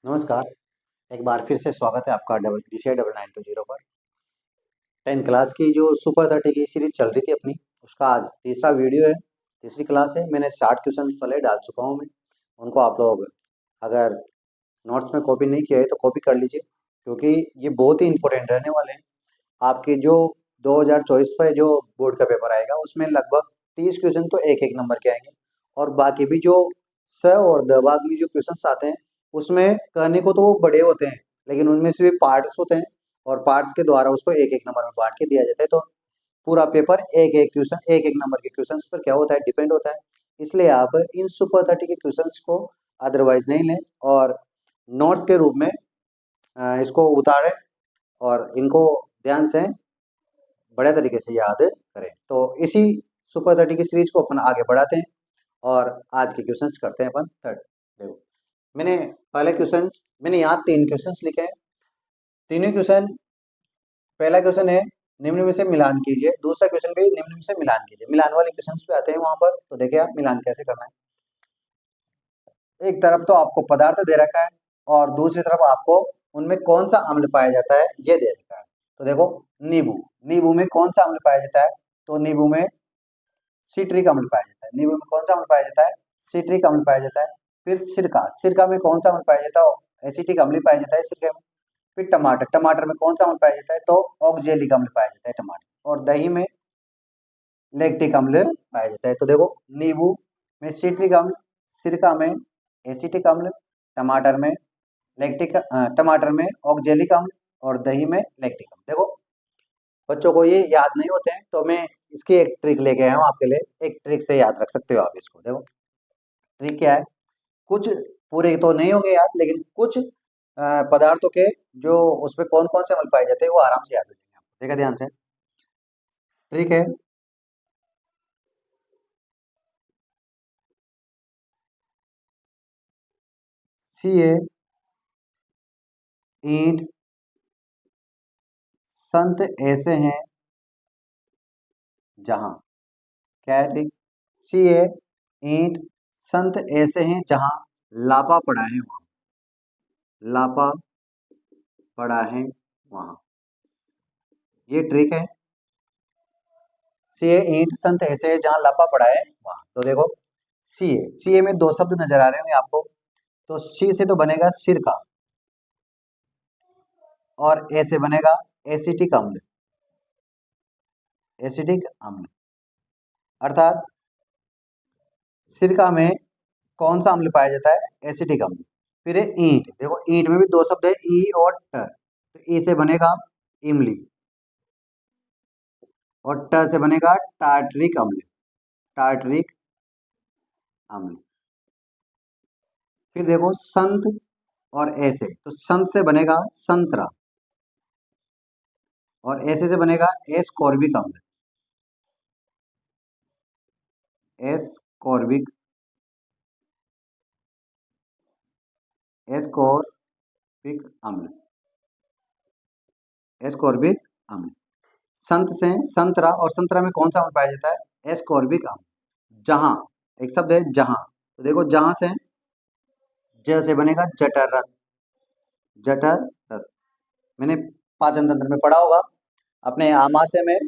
नमस्कार। एक बार फिर से स्वागत है आपका DCI 9920 पर। 10th क्लास की जो सुपर 30 की सीरीज चल रही थी अपनी, उसका आज तीसरा वीडियो है, तीसरी क्लास है। मैंने 60 क्वेश्चन पहले डाल चुका हूँ मैं। उनको आप लोग अगर नोट्स में कॉपी नहीं किया है तो कॉपी कर लीजिए, क्योंकि ये बहुत ही इंपॉर्टेंट रहने वाले हैं। आपके जो 2024 पर जो बोर्ड का पेपर आएगा उसमें लगभग 30 क्वेश्चन तो एक एक नंबर के आएंगे, और बाकी भी जो 100 और दबाग में जो क्वेश्चन आते हैं उसमें कहने को तो वो बड़े होते हैं, लेकिन उनमें से भी पार्ट्स होते हैं, और पार्ट्स के द्वारा उसको एक एक नंबर में बांट के दिया जाता है। तो पूरा पेपर एक एक क्वेश्चन, एक एक नंबर के क्वेश्चन पर क्या होता है, डिपेंड होता है। इसलिए आप इन सुपर 30 के क्वेश्चन को अदरवाइज नहीं लें, और नोट्स के रूप में इसको उतारें, और इनको ध्यान से बड़े तरीके से याद करें। तो इसी सुपर 30 की सीरीज को अपन आगे बढ़ाते हैं, और आज के क्वेश्चंस करते हैं अपन थर्ड। देखो, मैंने पहले क्वेश्चन, मैंने यहाँ 3 क्वेश्चंस लिखे हैं। तीनों क्वेश्चन, पहला क्वेश्चन है निम्न में से मिलान कीजिए, दूसरा क्वेश्चन भी निम्न में से मिलान कीजिए। मिलान वाले क्वेश्चंस पे आते हैं वहां पर, तो देखिए आप मिलान कैसे करना है। एक तरफ तो आपको पदार्थ दे रखा है, और दूसरी तरफ आपको उनमें कौन सा अम्ल पाया जाता है ये दे रखा है। तो देखो, नींबू, नींबू में कौन सा अम्ल पाया जाता है, तो नींबू में सिट्रिक अम्ल पाया जाता है। नींबू में कौन सा अम्ल पाया जाता है, सिट्रिक अम्ल पाया जाता है। फिर सिरका, सिरका में कौन सा अम्ल पाया जाता है, एसिटिक अम्ल पाया जाता है सिरके में। फिर टमाटर, टमाटर में कौन सा अम्ल पाया जाता है, तो ऑक्जेलिक अम्ल पाया जाता है टमाटर। और दही में लैक्टिक अम्ल पाया जाता है। तो देखो, नींबू में सिट्रिक अम्ल, सिरका में एसिटिक अम्ल, टमाटर में टमाटर में ऑक्जेलिक अम्ल, और दही में लैक्टिक अम्ल। देखो बच्चों को ये याद नहीं होते हैं, तो मैं इसकी एक ट्रिक लेके आया हूँ आपके लिए। एक ट्रिक से याद रख सकते हो आप इसको। देखो ट्रिक क्या है, कुछ पूरे तो नहीं होंगे याद, लेकिन कुछ पदार्थों के जो उसमें कौन कौन से अम्ल पाए जाते हैं वो आराम से याद हो जाएंगे आपको। देखा ध्यान से, ट्रिक है। सी ए, ईंट, संत ऐसे हैं जहां, क्या है ट्रिक, सी ए, ईंट, संत ऐसे हैं जहां लापा पड़ा है वहां, लापा पड़ा है वहां, ये ट्रिक है। सी ए, ईंट, संत ऐसे है जहां लापा पड़ा है वहां। तो देखो, सी ए में दो शब्द नजर आ रहे होंगे आपको। तो सी से तो बनेगा सिरका, और ए से बनेगा एसिटिक अम्ल, एसिटिक अम्ल। अर्थात सिरका में कौन सा अम्ल पाया जाता है, एसिटिक अम्ल। फिर है ईंट, देखो ईंट में भी दो शब्द है, ई और ट। तो ई से बनेगा इमली, और ट से बनेगा टार्टरिक अम्ल, टार्टरिक अम्ल। फिर देखो संत और ऐसे, तो संत से बनेगा संतरा, और ऐसे से बनेगा एस्कॉर्बिक अम्ल, एस्कॉर्बिक, एस्कॉर्बिक अम्ल, एस्कॉर्बिक अम्ल। संत से संतरा, और संतरा में कौन सा अम्ल पाया जाता है, एस्कॉर्बिक अम्ल। जहां, एक शब्द है जहां, तो देखो जहां से, ज से बनेगा जठर रस, जठर रस। मैंने पाचन तंत्र में पढ़ा होगा अपने आमाशय में,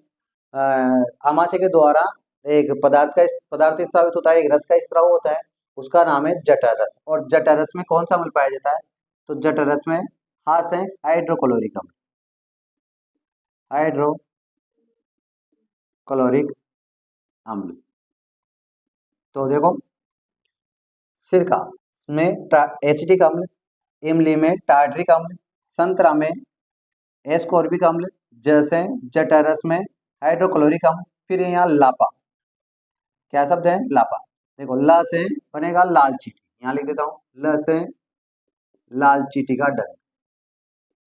आमाशय के द्वारा एक पदार्थ स्रावित होता है, एक रस का स्राव होता है, उसका नाम है जठर रस। और जठर रस में कौन सा अम्ल पाया जाता है, तो जठर रस में हास है हाइड्रोक्लोरिक अम्ल, हाइड्रोक्लोरिक अम्ल। तो देखो, सिरका में एसिटिक अम्ल, इमली में टार्टरिक अम्ल, संतरा में एस्कॉर्बिक अम्ल, जैसे जठर रस में हाइड्रोक्लोरिक अम्ल। फिर यहाँ लापा, क्या शब्द है, लापा। देखो ल से बनेगा लाल चीटी, यहाँ लिख देता हूँ, ल से लाल चीटी का डंक,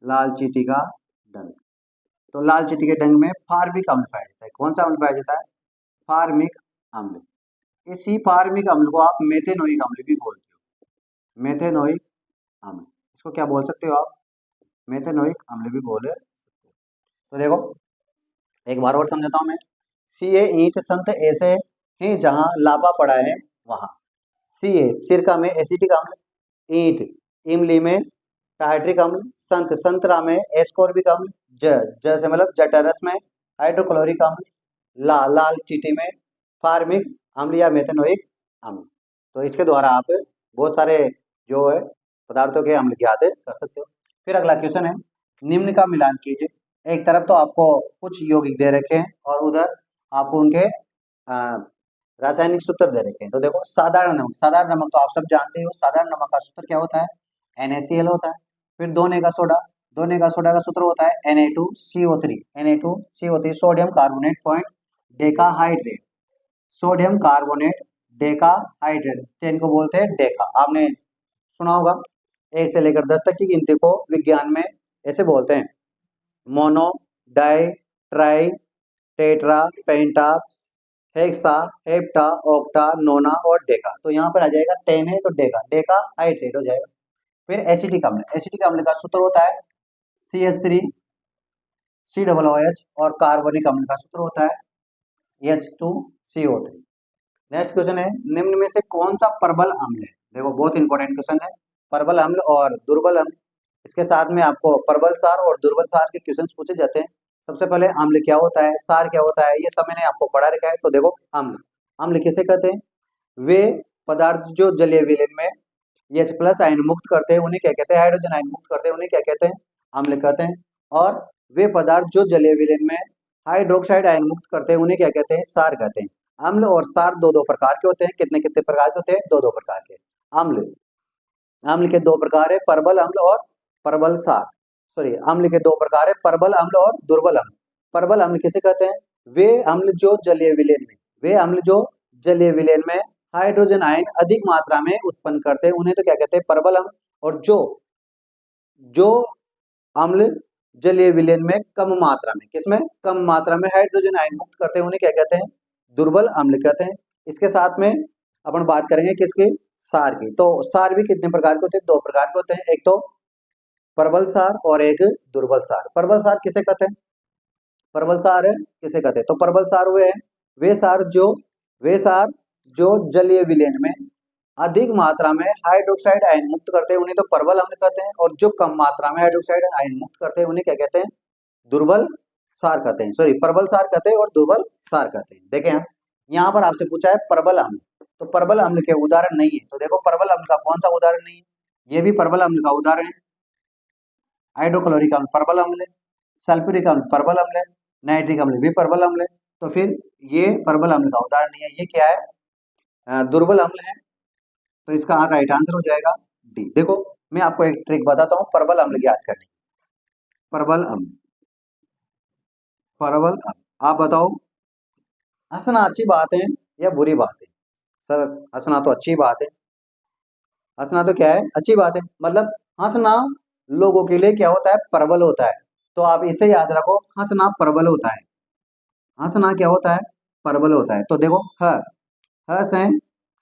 लाल चीटी का डंक। तो लाल चीटी के डंक में फार्मिक अम्ल पाया जाता है। कौन सा अम्ल पाया जाता है, फार्मिक अम्ल। इसी फार्मिक अम्ल को आप मेथेनोइक अम्ल भी बोलते हो, मेथेनोइक अम्ल। इसको क्या बोल सकते हो आप, मेथेनोइक अम्ल भी बोल सकते हो। तो देखो एक बार और समझाता हूँ मैं। सी ए, ईंट, संत ऐसे हैं जहां लापा पड़ा है वहां। सी ए, सिरका में एसिटिक अम्ल, ईंट, इमली में टाइट्रिक अम्ल, संत संतरा में एस्कॉर्बिक अम्ल, जैसे मतलब जठरस में हाइड्रोक्लोरिक अम्ल, लाल चींटी में फार्मिक अम्ल या मेथनोइक अम्ल। तो इसके द्वारा आप बहुत सारे जो है पदार्थों के अम्ल ज्ञात कर सकते हो। फिर अगला क्वेश्चन है, निम्न का मिलान कीजिए। एक तरफ तो आपको कुछ यौगिक दे रखे हैं और उधर आपको उनके रासायनिक सूत्र दे रखे हैं। तो देखो साधारण नमक तो आप सब जानते हो, साधारण नमक का सूत्र क्या होता है, NaCl होता है। फिर दो नेगा सोडा का सूत्र होता है Na2CO3, Na2CO3 sodium carbonate point decahydrate, sodium carbonate decahydrate, तो इनको बोलते हैं डेका। आपने सुना होगा, 1 से लेकर 10 तक की गिनती को विज्ञान में ऐसे बोलते हैं, मोनो, डाई, ट्राई, टेट्रा, पेंटा, हेक्सा, हेप्टा, ऑक्टा, नोना और डेका। तो यहाँ पर आ जाएगा 10 है तो डेका हाइड्रेट हो जाएगा। फिर एसिटिक अम्ल का सूत्र होता है CH3 COOH और कार्बोनिक अम्ल का सूत्र होता है H2CO3। नेक्स्ट क्वेश्चन है, निम्न में से कौन सा प्रबल अम्ल है। देखो बहुत इंपॉर्टेंट क्वेश्चन है, प्रबल अम्ल और दुर्बल अम्ल। इसके साथ में आपको प्रबल सार और दुर्बल सार के क्वेश्चंस पूछे जाते हैं। सबसे पहले अम्ल क्या होता है, सार क्या होता है, ये सब मैंने आपको पढ़ा रखा है। तो देखो अम्ल किसे कहते हैं, वे पदार्थ जो जलीय विलयन में H+ आयन मुक्त करते हैं उन्हें क्या कहते हैं, हाइड्रोजन आयन मुक्त करते हैं उन्हें क्या कहते हैं, अम्ल कहते हैं। और वे पदार्थ जो जलीय विलयन में हाइड्रोक्साइड आयन मुक्त करते हैं उन्हें क्या कहते हैं, सार कहते हैं। अम्ल और सार दो प्रकार के होते हैं। कितने कितने प्रकार के होते हैं, दो प्रकार के। अम्ल के दो प्रकार है, प्रबल अम्ल और प्रबल सार। अम्ल के दो प्रकार है, प्रबल अम्ल और दुर्बल अम्ल। प्रबल अम्ल किसे कहते हैं, वे अम्ल जो जलीय विलयन में हाइड्रोजन आयन अधिक मात्रा में उत्पन्न करते हैं उन्हें तो क्या कहते हैं, प्रबल अम्ल। और जो अम्ल जलीय विलयन में कम मात्रा में, किसमें, कम मात्रा में हाइड्रोजन आयन मुक्त करते हैं उन्हें क्या कहते हैं, दुर्बल अम्ल कहते हैं। इसके साथ में अपन बात करेंगे किसकी, सार की। तो सार भी कितने प्रकार के होते हैं, दो प्रकार के होते हैं, एक तो प्रबल सार और एक दुर्बल सार। प्रबल सार किसे कहते हैं, तो प्रबल सार वे सार जो जलीय विलयन में अधिक मात्रा में हाइड्रोक्साइड आयन मुक्त करते हैं उन्हें तो प्रबल अम्ल कहते हैं, और जो कम मात्रा में हाइड्रोक्साइड आयन मुक्त करते हैं उन्हें क्या कहते हैं, दुर्बल सार कहते हैं, प्रबल सार कहते हैं और दुर्बल सार कहते हैं। देखें हम यहाँ पर आपसे पूछा है प्रबल अम्ल, तो प्रबल अम्ल के उदाहरण नहीं है। तो देखो प्रबल अम्ल का कौन सा उदाहरण नहीं है, ये भी प्रबल अम्ल का उदाहरण है। हाइड्रोक्लोरिक अम्ल प्रबल अम्ल है, सल्फ्यूरिक अम्ल प्रबल अम्ल है, नाइट्रिक अम्ल भी प्रबल अम्ल है। तो फिर ये प्रबल अम्ल का उदाहरण नहीं है, ये क्या है, दुर्बल अम्ल है। तो इसका राइट आंसर हो जाएगा डी। देखो मैं आपको एक ट्रिक बताता हूँ प्रबल अम्ल ज्ञात करने की। प्रबल अम्ल आप बताओ, हंसना अच्छी बात है या बुरी बात है। सर हंसना तो अच्छी बात है, हंसना तो क्या है, अच्छी बात है। मतलब हंसना लोगों के लिए क्या होता है, प्रबल होता है। तो आप इसे याद रखो, हंसना प्रबल होता है, हंसना क्या होता है, प्रबल होता है। तो देखो ह से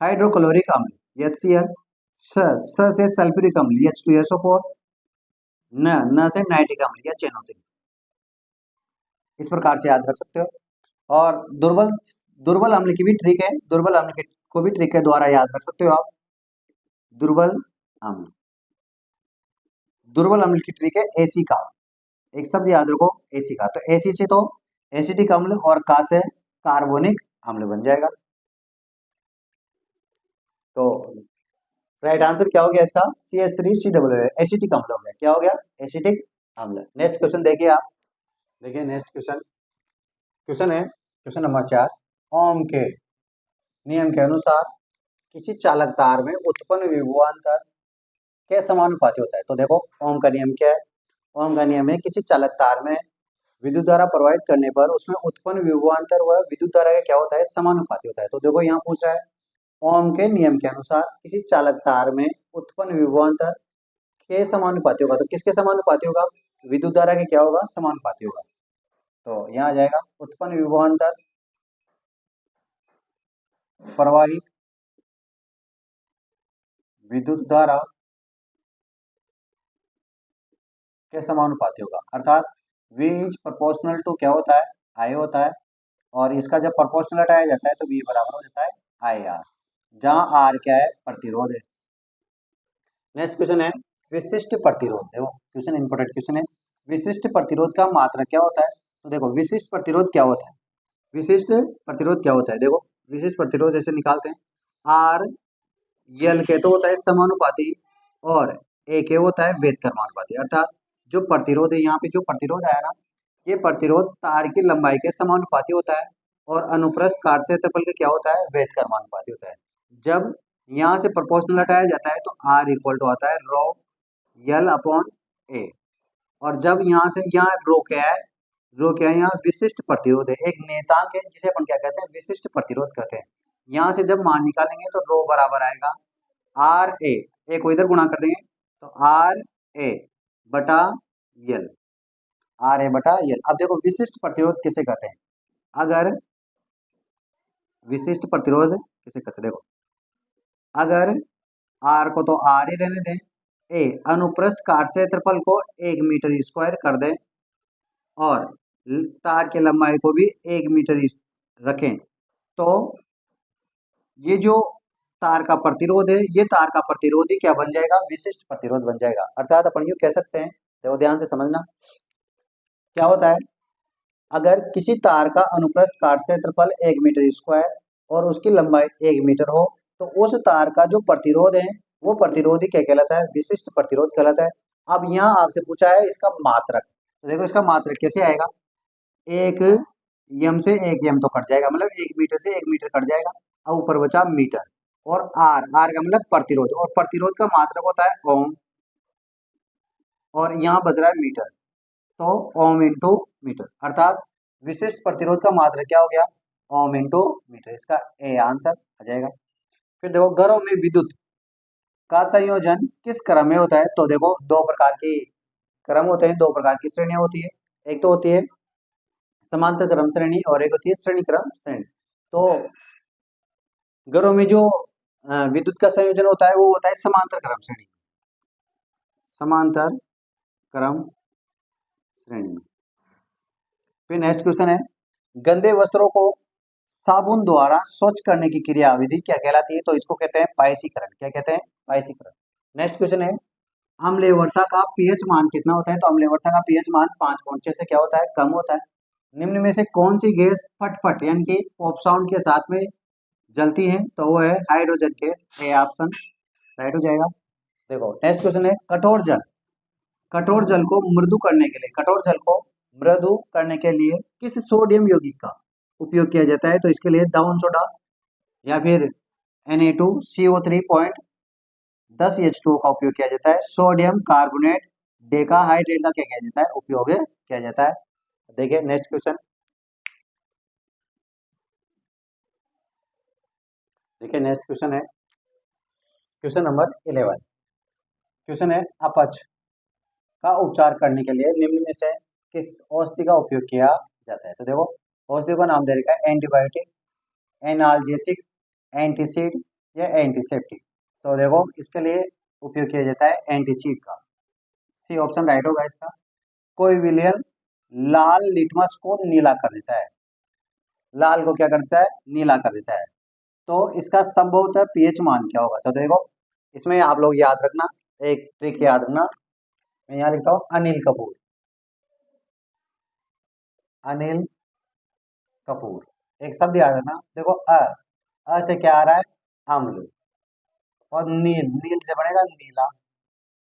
हाइड्रोक्लोरिक अम्ल HCl, स से सल्फ्यूरिक अम्ल H2SO4, न से नाइट्रिक अम्ल या NO3। इस प्रकार से याद रख सकते हो। और दुर्बल अम्ल की भी ट्रिक है, दुर्बल अम्ल को भी ट्रिक के द्वारा याद रख सकते हो आप। दुर्बल अम्ल की ट्रिक है एसी का, एक शब्द याद रखो एसी का। तो एसी से तो एसिटिक अम्ल और का से कार्बोनिक अम्ल बन जाएगा। तो राइट आंसर क्या हो गया इसका, CH3COOH, एसिटिक अम्ल हो गया। क्या हो गया, एसिटिक अम्ल। नेक्स्ट क्वेश्चन देखिए आप, देखिए नेक्स्ट क्वेश्चन है क्वेश्चन नंबर 4। ओम के नियम के अनुसार किसी चालक तार में उत्पन्न विभवांतर के समानुपाती होता है। तो देखो ओम का नियम क्या है, ओम का नियम है किसी चालक तार में विद्युत धारा प्रवाहित करने पर उसमें उत्पन्न विभवांतर व विद्युत धारा का क्या होता है, समानुपाती होता है। तो देखो यहाँ पूछ रहा है ओम के नियम के अनुसार किसी चालक तार में उत्पन्न विभवांतर के समानुपाती होगा। तो किसके समानुपाती होगा, विद्युत धारा के क्या होगा, समानुपाती होगा। तो यहाँ आ जाएगा उत्पन्न विभवांतर प्रवाहित विद्युत धारा के समानुपाती होगा। अर्थात V इज प्रोपोर्शनल टू क्या होता है, I होता है, और इसका जब प्रोपोर्शनल हटाया जाता है तो V बराबर हो जाता है IR, जहां R क्या है, प्रतिरोध है। नेक्स्ट क्वेश्चन है विशिष्ट प्रतिरोध, देखो क्वेश्चन इंपॉर्टेंट क्वेश्चन है, विशिष्ट प्रतिरोध का मात्रक क्या होता है? तो देखो विशिष्ट प्रतिरोध क्या होता है, विशिष्ट प्रतिरोध क्या होता है, देखो विशिष्ट प्रतिरोध जैसे निकालते हैं, आर यल के तो होता है समानुपाती और ए के होता है वेद कर्मानुपाती, अर्थात जो प्रतिरोध है, यहाँ पे जो प्रतिरोध आया ना, ये प्रतिरोध तार की लंबाई के समानुपाती होता है और अनुप्रस्थ कार क्षेत्रफल के क्या होता है, वेद कर्मानुपाती होता है। जब यहाँ से प्रोपोर्शनल हटाया जाता है तो आर इक्वल टू आता है रो यल अपॉन ए, और जब यहाँ से यहाँ रो क्या है, रो क्या है, यहाँ विशिष्ट प्रतिरोध है, एक नेतांक है जिसे अपन क्या कहते हैं, विशिष्ट प्रतिरोध कहते हैं। यहाँ से जब मान निकालेंगे तो रो बराबर आएगा आर ए को इधर गुणा कर देंगे तो आर ए बटा यल, आर ए बटा यल। अब देखो विशिष्ट प्रतिरोध किसे कहते हैं, अगर विशिष्ट प्रतिरोध किसे कहते हैं, देखो अगर आर को तो आर ही रहने दें, ए अनुप्रस्थ कार क्षेत्रफल को 1 मीटर स्क्वायर कर दें और तार की लंबाई को भी 1 मीटर रखें, तो ये जो तार का प्रतिरोध है, ये तार का प्रतिरोध ही क्या बन जाएगा, विशिष्ट प्रतिरोध बन जाएगा। अर्थात अपन यूं कह सकते हैं, देखो ध्यान से समझना क्या होता है, अगर किसी तार का अनुप्रस्थ काट क्षेत्रफल 1 मीटर स्क्वायर और उसकी लंबाई 1 मीटर हो, तो उस तार का जो प्रतिरोध है वो प्रतिरोध ही क्या कहलाता है, विशिष्ट प्रतिरोध कहलाता है। अब यहाँ आपसे पूछा है इसका मात्रक, तो देखो इसका मात्रक कैसे आएगा, एक यम से एक यम तो कट जाएगा, मतलब 1 मीटर से 1 मीटर कट जाएगा, अब ऊपर बचा मीटर, और आर, आर का मतलब प्रतिरोध, और प्रतिरोध का मात्रक होता है ओम, और यहाँ बच रहा है मीटर, तो ओम इंटू मीटर, अर्थात विशिष्ट प्रतिरोध का मात्रक क्या हो गया, ओम इंटू मीटर, इसका ए आंसर आ जाएगा। फिर देखो घरों में विद्युत का संयोजन किस क्रम में होता है, तो देखो दो प्रकार की क्रम होते हैं, दो प्रकार की श्रेणियां होती है, एक तो होती है समांतर क्रम श्रेणी और एक होती है श्रेणी क्रम श्रेणी। तो घरों में जो विद्युत का संयोजन होता है वो होता है समांतर क्रम श्रेणी, समांतर क्रम श्रेणी में। फिर नेक्स्ट क्वेश्चन है, गंदे वस्त्रों को साबुन द्वारा स्वच्छ करने की क्रिया विधि क्या कहलाती है, तो इसको कहते हैं पायसीकरण, क्या कहते हैं, पायसीकरण। नेक्स्ट क्वेश्चन है, अम्लीय वर्षा का पीएच मान कितना होता है, तो अम्लीय वर्षा का पीएच मान 5.6 से क्या होता है, कम होता है। निम्न में से कौन सी गैस फटफट यानी कि पॉप साउंड के साथ में जलती है, तो वो है hydrogen gas, A option right हो जाएगा। देखो नेक्स्ट क्वेश्चन है, कठोर जल को मृदु करने के लिए, कठोर जल को मृदु करने के लिए किस सोडियम यौगिक का उपयोग किया जाता है, तो इसके लिए दाउन सोडा या फिर Na2CO3.10H2O का उपयोग किया जाता है, सोडियम कार्बोनेट डेकाहाइड्रेट का क्या किया जाता है, उपयोग किया जाता है। देखिए नेक्स्ट क्वेश्चन, देखिए नेक्स्ट क्वेश्चन है क्वेश्चन नंबर 11, क्वेश्चन है अपच का उपचार करने के लिए निम्न में से किस औषधि का उपयोग किया जाता है, तो देखो औषधि का नाम दे रखा है एंटीबायोटिक, एनाल्जेसिक, एंटीसीड या एंटीसेप्टिक, तो देखो इसके लिए उपयोग किया जाता है एंटीसीड का, सी ऑप्शन राइट होगा इसका। कोई विलयन लाल लिटमस को नीला कर देता है, लाल को क्या करता है, नीला कर देता है, तो इसका संभवतः पीएच मान क्या होगा, तो देखो इसमें आप लोग याद रखना, एक ट्रिक याद रखना, मैं यहाँ लिखता हूँ अनिल कपूर, अनिल कपूर, एक शब्द याद रखना, देखो अ से क्या आ रहा है, अम्ल, और नील, नील से बनेगा नीला,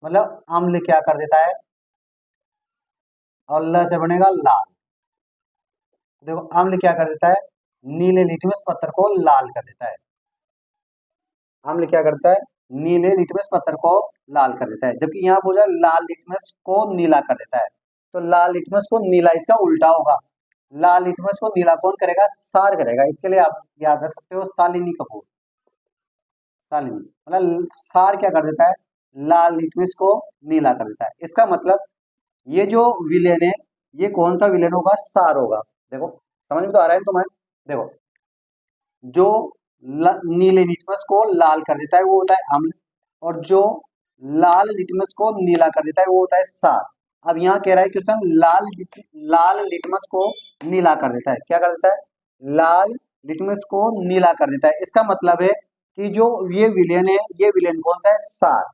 मतलब अम्ल क्या कर देता है, और ल से बनेगा लाल, देखो अम्ल क्या कर देता है, नीले लिटमस पत्थर को लाल कर देता है, अम्ल क्या करता है, नीले लिटमस पत्थर को लाल कर देता है, जबकि यहाँ पूछा लाल लिटमस को नीला कर देता है, तो लाल लिटमस को नीला इसका उल्टा होगा, लाल लिटमस को नीला कौन करेगा, सार करेगा, इसके लिए आप याद रख सकते हो शालिनी कपूर, शालिनी, मतलब सार क्या कर देता है, लाल लिटमस को नीला कर देता है, इसका मतलब ये जो विलेन है ये कौन सा विलेन होगा, सार होगा। देखो समझ में तो आ रहा है तुम्हें, देखो जो नीले लिटमस को लाल कर देता है वो होता है अम्ल, और जो लाल लिटमस को नीला कर देता है वो होता है सार। अब यहाँ कह रहा है क्वेश्चन लाल लिटमस को नीला कर देता है, क्या कर देता है, लाल लिटमस को नीला कर देता है, इसका मतलब है कि जो ये विलेन है, ये विलेन कौन सा है, सार।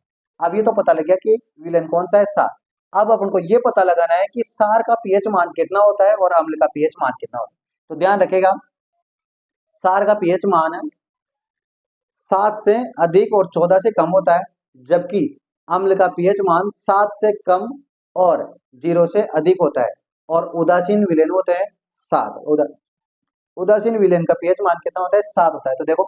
अब ये तो पता लग गया कि विलेन कौन सा है, सार। अब अपन को ये पता लगाना है कि सार का पीएच मान कितना होता है और अम्ल का पीएच मान कितना होता है। तो ध्यान रखेगा, सार का पीएच मान है 7 से अधिक और 14 से कम होता है, जबकि अम्ल का पीएच मान 7 से कम और 0 से अधिक होता है। और उदासीन विलेन होते हैं 7। उदासीन विलेन का पीएच मान कितना होता है, 7 होता है। तो देखो,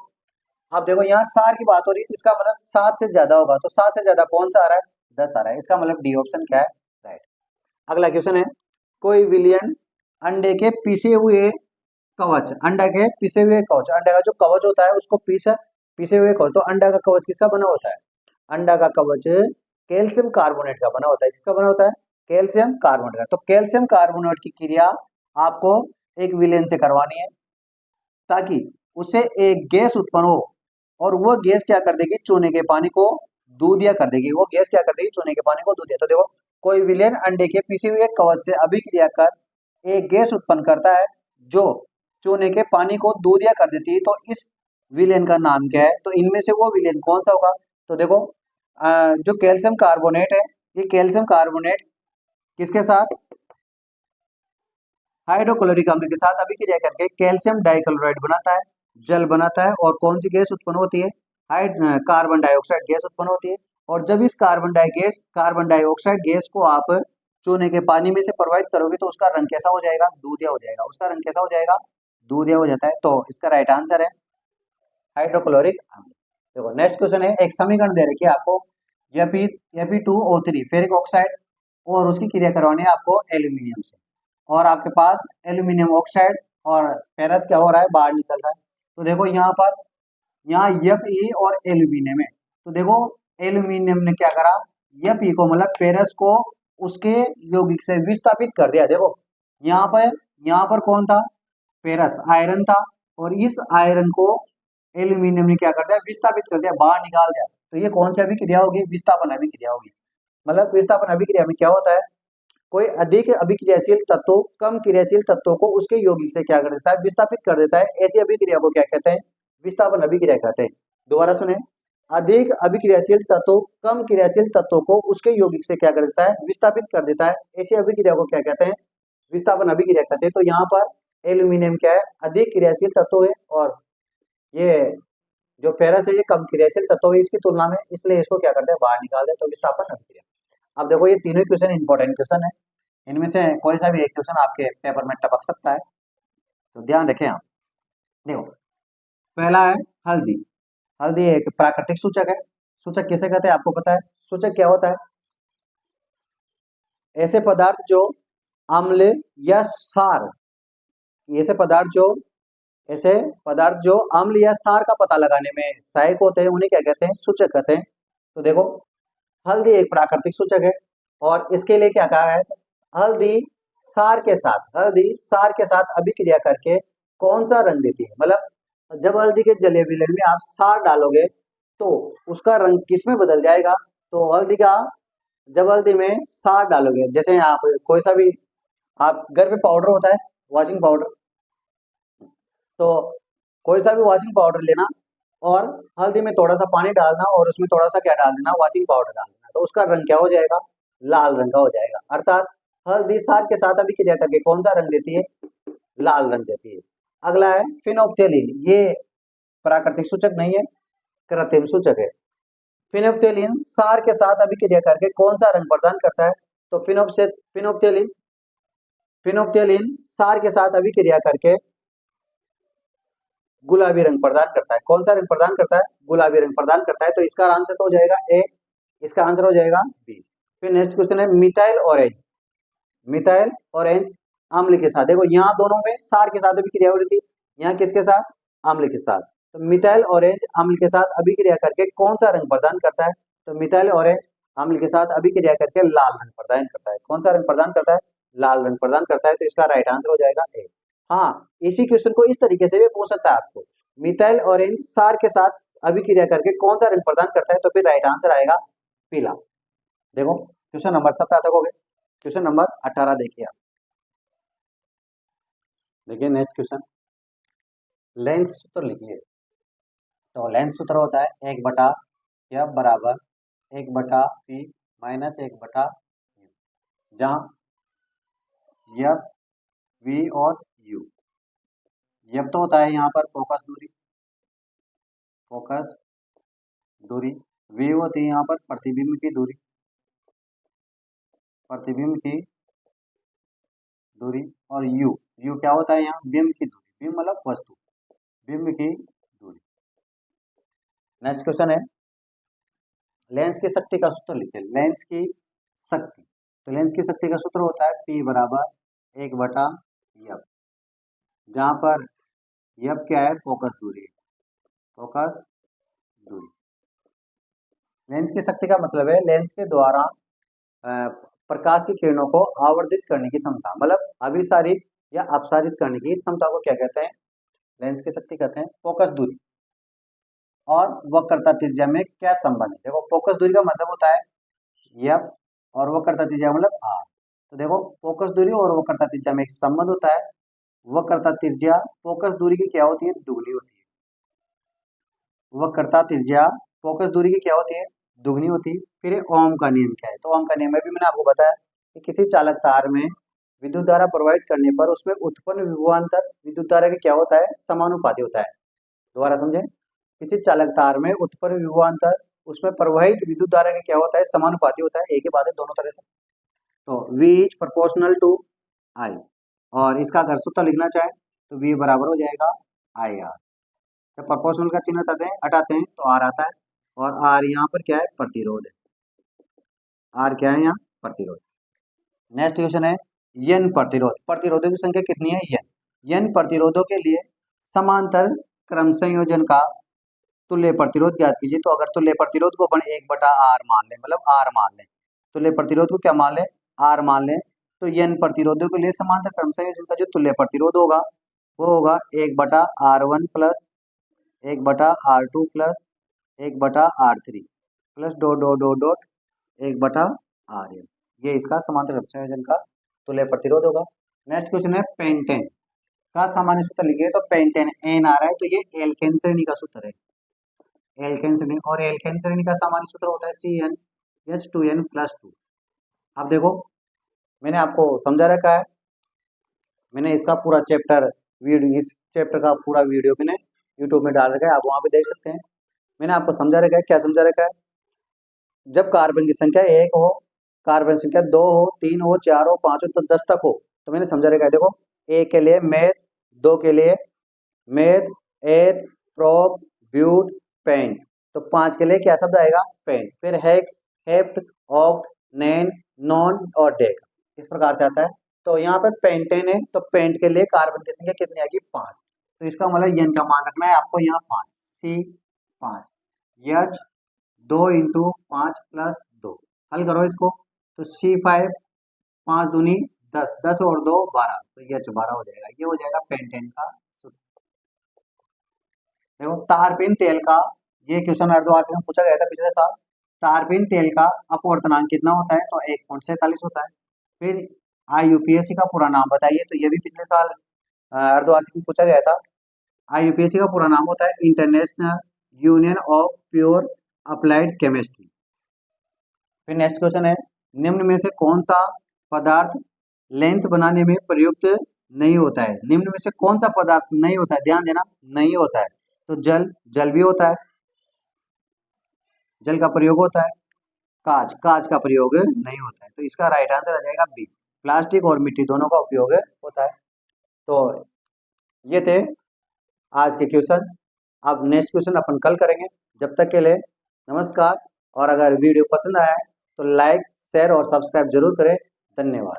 अब देखो यहाँ सार की बात हो रही है, इसका मतलब 7 से ज्यादा होगा। तो 7 से ज्यादा कौन सा आ रहा है, 10 आ रहा है। इसका मतलब डी ऑप्शन क्या है, राइट। अगला क्वेश्चन है, कोई विलियन अंडे के पीसे हुए कवच, अंडा के पीसे हुए कवच, अंडे का जो कवच होता है उसको पीसे हुए कवच। तो अंडा का कवच किसका बना होता है, अंडा का कवच कैल्शियम कार्बोनेट का बना होता है। किसका बना होता है, कैल्शियम कार्बोनेट का। तो कैल्शियम कार्बोनेट की क्रिया आपको एक विलेन से करवानी है, ताकि उससे एक गैस उत्पन्न हो, और वो गैस क्या कर देगी, चूने के पानी को दूधिया कर देगी। वो गैस क्या कर देगी, चूने के पानी को दूधिया। तो देखो, कोई विलेन अंडे के पीसे हुए कवच से अभिक्रिया कर एक गैस उत्पन्न करता है जो चूने के पानी को दूधिया कर देती है। तो इस विलेन का नाम क्या है, तो इनमें से वो विलेन कौन सा होगा। तो देखो, जो कैल्शियम कार्बोनेट है, ये कैल्शियम कार्बोनेट किसके साथ, हाइड्रोक्लोरिक अम्ल के साथ अभिक्रिया करके कैल्शियम डाइक्लोराइड बनाता है, जल बनाता है। और कौन सी गैस उत्पन्न होती है, कार्बन डाइऑक्साइड गैस उत्पन्न होती है। और जब इस कार्बन डाइऑक्साइड गैस को आप चूने के पानी में से प्रवाहित करोगे तो उसका रंग कैसा हो जाएगा, दूधिया हो जाएगा। उसका रंग कैसा हो जाएगा, दूधिया हो जाता है। तो इसका राइट आंसर है हाइड्रोक्लोरिक अम्ल। देखो नेक्स्ट क्वेश्चन है, एक समीकरण दे रखी है आपको, Fe2O3 फेरिक ऑक्साइड, और उसकी क्रिया करवानी है आपको एल्यूमिनियम से। और आपके पास एल्यूमिनियम ऑक्साइड और फेरस क्या हो रहा है, बाहर निकल रहा है। तो देखो यहाँ पर, यहाँ Fe और एल्यूमिनियम है। तो देखो, एल्यूमिनियम ने क्या करा, Fe को मतलब फेरस को उसके यौगिक से विस्थापित कर दिया। देखो यहाँ पर कौन था, फेरस आयरन था, और इस आयरन को एल्यूमिनियम ने क्या कर दिया, विस्थापित कर दिया, बाहर निकाल दिया। तो ये कौन सी अभिक्रिया होगी, विस्थापन अभिक्रिया होगी। मतलब विस्थापन अभिक्रिया में क्या होता है, कोई अधिक अभिक्रियाशील तत्व कम क्रियाशील तत्वों को उसके यौगिक से क्या कर देता है, विस्थापित कर देता है। ऐसी अभिक्रिया को क्या कहते हैं, विस्थापन अभिक्रिया कहते हैं। दोबारा सुने, अधिक अभिक्रियाशील तत्व कम क्रियाशील तत्वों को उसके यौगिक से क्या कर देता है, विस्थापित कर देता है। ऐसी अभिक्रिया को क्या कहते हैं, विस्थापन अभिक्रिया कहते हैं। तो यहाँ पर एल्यूमिनियम क्या है, अधिक क्रियाशील तत्व है, और ये जो फेरस है ये कम क्रियाशील तत्व है इसकी तुलना में, इसलिए इसको क्या करते हैं, बाहर निकाल दे। तो विस्थापन अभिक्रिया। अब देखो, ये तीनों क्वेश्चन इंपॉर्टेंट क्वेश्चन है, इनमें से कोई सा भी एक क्वेश्चन आपके पेपर में टपक सकता है, तो ध्यान रखें आप। देखो, पहला है हल्दी। हल्दी एक प्राकृतिक सूचक है। सूचक किसे कहते हैं, आपको पता है, सूचक क्या होता है, ऐसे पदार्थ जो अम्ल या सार, ऐसे पदार्थ जो अम्ल या सार का पता लगाने में सहायक होते हैं, उन्हें क्या कहते हैं, सूचक कहते हैं। तो देखो, हल्दी एक प्राकृतिक सूचक है, और इसके लिए क्या कहा है, हल्दी सार के साथ अभिक्रिया करके कौन सा रंग देती है। मतलब जब हल्दी के जले विलेन में आप सार डालोगे तो उसका रंग किस में बदल जाएगा, तो जब हल्दी में सार डालोगे, जैसे आप कोई सा भी, आप घर पे पाउडर होता है, वॉशिंग पाउडर, तो कोई सा भी वॉशिंग पाउडर लेना, और हल्दी में थोड़ा सा पानी डालना, और उसमें थोड़ा सा क्या डाल देना, वॉशिंग पाउडर डाल देना। तो उसका रंग क्या हो जाएगा, लाल रंग का हो जाएगा। अर्थात हल्दी सार के साथ अभिक्रिया करके कौन सा रंग देती है, लाल रंग देती है। अगला है फिनोप्थेलिन। ये प्राकृतिक सूचक नहीं है, कृत्रिम सूचक है। फिनोप्थेलिन सार के साथ अभिक्रिया करके कौन सा रंग प्रदान करता है, तो फिनोप्थेलिन सार के साथ अभिक्रिया करके गुलाबी रंग प्रदान करता है। कौन सा रंग प्रदान करता है, गुलाबी रंग प्रदान करता है। तो इसका आंसर तो हो जाएगा ए, इसका आंसर हो जाएगा बी। फिर नेक्स्ट क्वेश्चन है मिथाइल ऑरेंज। मिथाइल ऑरेंज अम्ल के साथ, देखो यहाँ दोनों में सार के साथ अभिक्रिया हो रही थी, यहाँ किसके साथ, अम्ल के साथ। तो मिथाइल ऑरेंज अम्ल के साथ अभिक्रिया करके कौन सा रंग प्रदान करता है, तो मिथाइल ऑरेंज अम्ल के साथ अभिक्रिया करके लाल रंग प्रदान करता है। कौन सा रंग प्रदान करता है, लाल रंग प्रदान करता है। तो इसका राइट आंसर हो जाएगा ए। हाँ, इसी क्वेश्चन को इस तरीके से भी पूछ सकता है आपको, मिथाइल ऑरेंज सार के साथ अभिक्रिया करके कौन सा रंग प्रदान करता है, तो फिर राइट आंसर आएगा पीला। देखो, क्वेश्चन नंबर 17 तक हो गए, क्वेश्चन नंबर 18 देखिए आप। देखिए नेक्स्ट क्वेश्चन, लेंस सूत्र लिखिए। तो लेंस सूत्र होता है 1/F = 1/p माइनस 1/u, जहाँ यफ वी और यू, यफ तो होता है यहाँ पर फोकस दूरी, वी होती है यहाँ पर प्रतिबिंब की दूरी, और यू क्या होता है यहाँ बिंब की दूरी, बिंब मतलब वस्तु, बिंब की दूरी। नेक्स्ट क्वेश्चन है लेंस की शक्ति का सूत्र लिखिए। लेंस की शक्ति, तो लेंस की शक्ति का सूत्र होता है P बराबर 1/f, जहाँ पर f क्या है फोकस दूरी, लेंस की शक्ति का मतलब है लेंस के द्वारा प्रकाश की किरणों को आवर्धित करने की क्षमता, मतलब अभिसारित या अपसारित करने की क्षमता को क्या कहते हैं, लेंस की शक्ति कहते हैं। फोकस दूरी और वक्रता त्रिज्या में क्या संबंध है, देखो फोकस दूरी का मतलब होता है f और वक्रता त्रिज्या मतलब r। तो देखो फोकस दूरी और वक्रता त्रिज्या में एक संबंध होता है। वक्रता त्रिज्या फोकस दूरी की क्या होती है, दुगनी होती है। वक्रता त्रिज्या फोकस दूरी की क्या होती है, दुगनी होती है। फिर ओम का नियम क्या है, तो ओम का नियम भी मैंने आपको बताया कि किसी चालक तार में विद्युत धारा प्रवाहित करने पर उसमें उत्पन्न विभवांतर विद्युत धारा के क्या होता है, समानुपाती होता है। दोबारा समझे, किसी चालक तार में उत्पन्न विभवांतर उसमें प्रवाहित विद्युत धारा के क्या होता है, समानुपाती होता है। एक ही बात है दोनों तरह से। तो V is proportional to I, और इसका अगर सूत्र लिखना चाहे तो V बराबर हो जाएगा IR। जब प्रोपोर्शनल का चिन्ह हटाते हैं तो R आता है, और R यहाँ पर क्या है, प्रतिरोध है। R क्या है यहाँ, प्रतिरोध। नेक्स्ट क्वेश्चन है N प्रतिरोध, प्रतिरोधों की संख्या कितनी है, N प्रतिरोधों के लिए समांतर क्रम संयोजन का तुल्य प्रतिरोध ज्ञात कीजिए। तो अगर तुल्य प्रतिरोध को अपन 1/R मान लें, मतलब R मान लें, तुल्य प्रतिरोध को क्या मान लें, R मान लें, तो N प्रतिरोधों के लिए समांतर क्रम संयोजन का जो तुल्य प्रतिरोध होगा वो होगा 1/R1 plus 1/R2 plus 1/R3 plus dot dot dot dot 1/RN। ये इसका समांतर क्रम संयोजन का तुल्य प्रतिरोध होगा। नेक्स्ट क्वेश्चन है पेंटेन का सामान्य सूत्र लिखिए। तो पेंटेन N आ रहा है, तो ये एल्केन श्रेणी का सूत्र है, एल्केन श्रेणी, और एल्केन श्रेणी का सामान्य सूत्र होता है CnH2n+2। अब देखो मैंने आपको समझा रखा है, मैंने इसका पूरा चैप्टर वीडियो, इस चैप्टर का पूरा वीडियो मैंने यूट्यूब में डाल रखा है, आप वहाँ पे देख सकते हैं। मैंने आपको समझा रखा है, क्या समझा रखा है, जब कार्बन की संख्या 1 हो, कार्बन संख्या 2 हो, 3 हो, 4 हो, 5 हो, तो 10 तक हो, तो मैंने समझा रखा है। देखो 1 के लिए मेथ, 2 के लिए मेथ, एथ, प्रोप, ब्यूट, पेंट, तो 5 के लिए क्या शब्द आएगा, पेंट। फिर हेक्स, हेप्ट, ऑक्ट, नेन, नॉन और डेक, इस प्रकार से आता है। तो यहाँ पर पेंटेन है, तो पेंट के लिए कार्बन की संख्या कितनी आएगी, 5। तो इसका मतलब N का मान रखना है आपको यहाँ 5, C5, H 2 × 5 + 2, हल करो इसको, तो C5 5 दूनी 10, 10 और 2 12, तो H 12 हो जाएगा। ये हो जाएगा पेंटेन का सूत्र। देखो तारपीन तेल का, ये क्वेश्चन अर्धवार्षिक से पूछा गया था पिछले साल। तारपीन तेल का अपवर्तनांक कितना होता है, तो 1.47 होता है। फिर IUPAC का पूरा नाम बताइए, तो ये भी पिछले साल अर्धवार्षिक में पूछा गया था। IUPAC का पूरा नाम होता है international union of pure applied chemistry. फिर नेक्स्ट क्वेश्चन है निम्न में से कौन सा पदार्थ लेंस बनाने में प्रयुक्त नहीं होता है। निम्न में से कौन सा पदार्थ नहीं होता है, ध्यान देना, नहीं होता है। तो जल भी होता है, जल का प्रयोग होता है। कांच का प्रयोग नहीं होता है, तो इसका राइट आंसर आ जाएगा बी। प्लास्टिक और मिट्टी दोनों का उपयोग होता है। तो ये थे आज के क्वेश्चंस। अब नेक्स्ट क्वेश्चन अपन कल करेंगे। जब तक के लिए नमस्कार, और अगर वीडियो पसंद आया है तो लाइक, शेयर और सब्सक्राइब जरूर करें। धन्यवाद।